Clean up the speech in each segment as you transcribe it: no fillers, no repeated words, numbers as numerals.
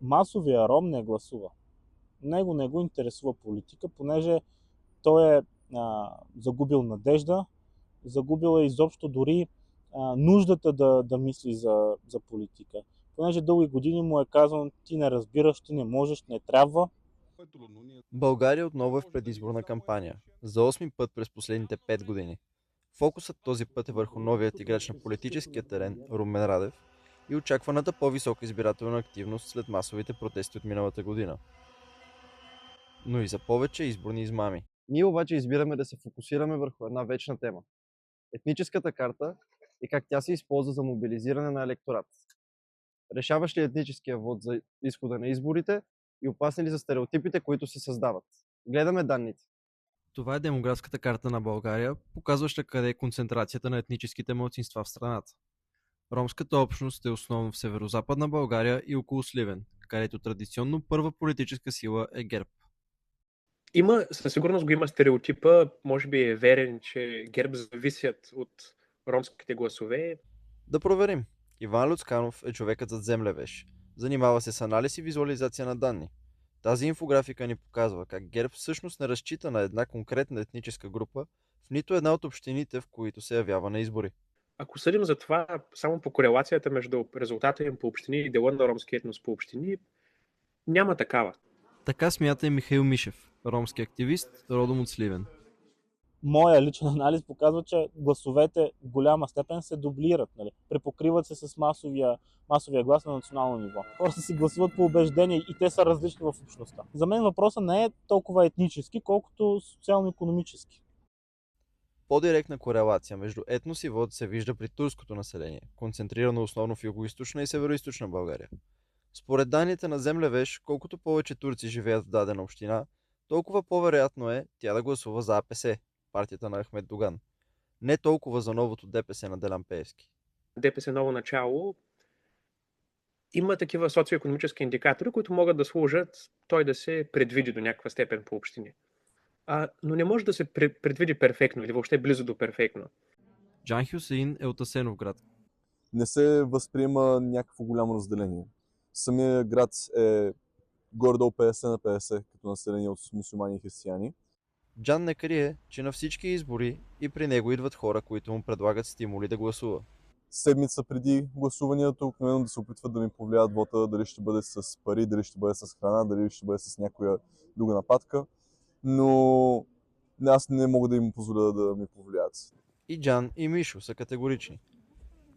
масовия ром не гласува. Него не го интересува политика, понеже той е загубил надежда, загубил е изобщо дори нуждата да мисли за политика. Понеже дълги години му е казвано: ти не разбираш, ти не можеш, не трябва. България отново е в предизборна кампания. За 8-ми път през последните 5 години. Фокусът този път е върху новият играч на политическия терен Румен Радев и очакваната по-висока избирателна активност след масовите протести от миналата година. Но и за повече изборни измами. Ние обаче избираме да се фокусираме върху една вечна тема – етническата карта и как тя се използва за мобилизиране на електорат. Решаващ ли е етническия вод за изхода на изборите и опасни ли за стереотипите, които се създават? Гледаме данните. Това е демографската карта на България, показваща къде е концентрацията на етническите малцинства в страната. Ромската общност е основно в северозападна България и около Сливен, където традиционно първа политическа сила е ГЕРБ. Със сигурност го има стереотипа, може би е верен, че ГЕРБ зависят от ромските гласове. Да проверим. Иван Люцканов е човекът зад Землевеж. Занимава се с анализ и визуализация на данни. Тази инфографика ни показва как ГЕРБ всъщност не разчита на една конкретна етническа група в нито една от общините, в които се явява на избори. Ако съдим за това само по корелацията между резултата им по общини и дела на ромски етнос по общини, няма такава. Така смята и Михаил Мишев, ромски активист, родом от Сливен. Моя личен анализ показва, че гласовете в голяма степен се дублират, нали? Препокриват се с масовия глас на национално ниво. Хората си гласуват по убеждение и те са различни в общността. За мен въпросът не е толкова етнически, колкото социално-икономически. По-директна корелация между етнос и вод се вижда при турското население, концентрирано основно в югоизточна и североизточна България. Според данните на Землевеж, колкото повече турци живеят в дадена община, толкова по-вероятно е тя да гласува за АПС, партията на Ахмед Доган. Не толкова за новото ДПС на Делян Пеевски. ДПС ново начало има такива социоекономически индикатори, които могат да служат той да се предвиди до някаква степен по общини. Но не може да се предвиди перфектно или въобще близо до перфектно. Джан Хюсеин е от Асеновград. Не се възприема някакво голямо разделение. Самия град е горе-долу 50 на 50 като население от мюсюлмани и християни. Джан не крие, че на всички избори и при него идват хора, които му предлагат стимули да гласува. Седмица преди гласуванията обикновено да се опитват да ми повлият вота, дали ще бъде с пари, дали ще бъде с храна, дали ще бъде с някоя друга нападка. Но аз не мога да им позволя да ми повлият. И Джан, и Мишо са категорични.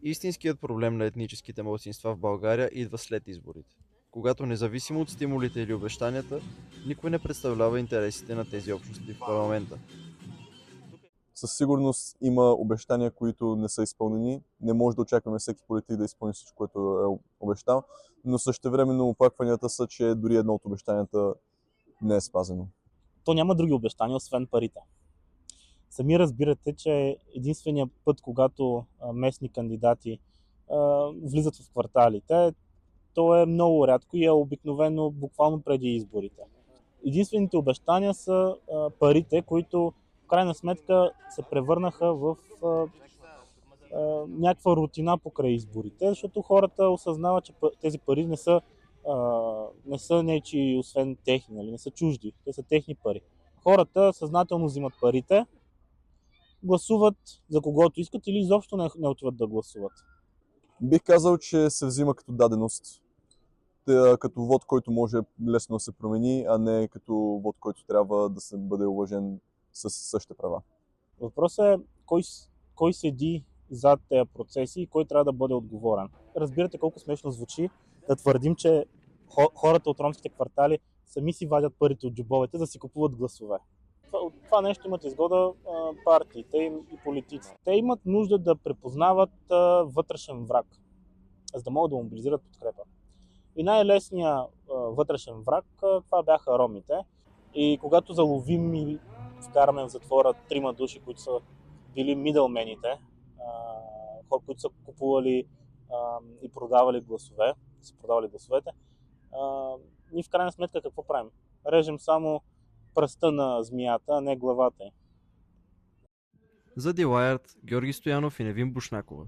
Истинският проблем на етническите малцинства в България идва след изборите, когато независимо от стимулите или обещанията, никой не представлява интересите на тези общности в парламента. Със сигурност има обещания, които не са изпълнени. Не може да очакваме всеки политик да изпълни всичко, което е обещал, но същевременно оплакванията са, че дори едно от обещанията не е спазено. То няма други обещания, освен парите. Сами разбирате, че единственият път, когато местни кандидати влизат в кварталите, то е много рядко и е обикновено буквално преди изборите. Единствените обещания са парите, които в крайна сметка се превърнаха в някаква рутина покрай изборите, защото хората осъзнават, че тези пари не са нечи, освен техни, нали? Не са чужди, те са техни пари. Хората съзнателно взимат парите, гласуват за когото искат или изобщо не отиват да гласуват. Бих казал, че се взима като даденост, като вод, който може лесно да се промени, а не като вод, който трябва да се бъде уважен с същите права. Въпросът е кой седи зад тези процеси и кой трябва да бъде отговорен. Разбирате колко смешно звучи да твърдим, че хората от ромските квартали сами си вадят парите от джобовете, да си купуват гласове. От това нещо имат изгода партиите и политиците. Те имат нужда да препознават вътрешен враг, за да могат да мобилизират подкрепа. И най-лесният вътрешен враг, това бяха ромите. И когато заловим и вкараме в затвора 3 души, които са били мидълмените, хора, които са купували и продавали гласове, ние в крайна сметка какво правим? Режем само пръста на змията, а не главата. За The Wired, Георги Стоянов и Невин Бушнакова.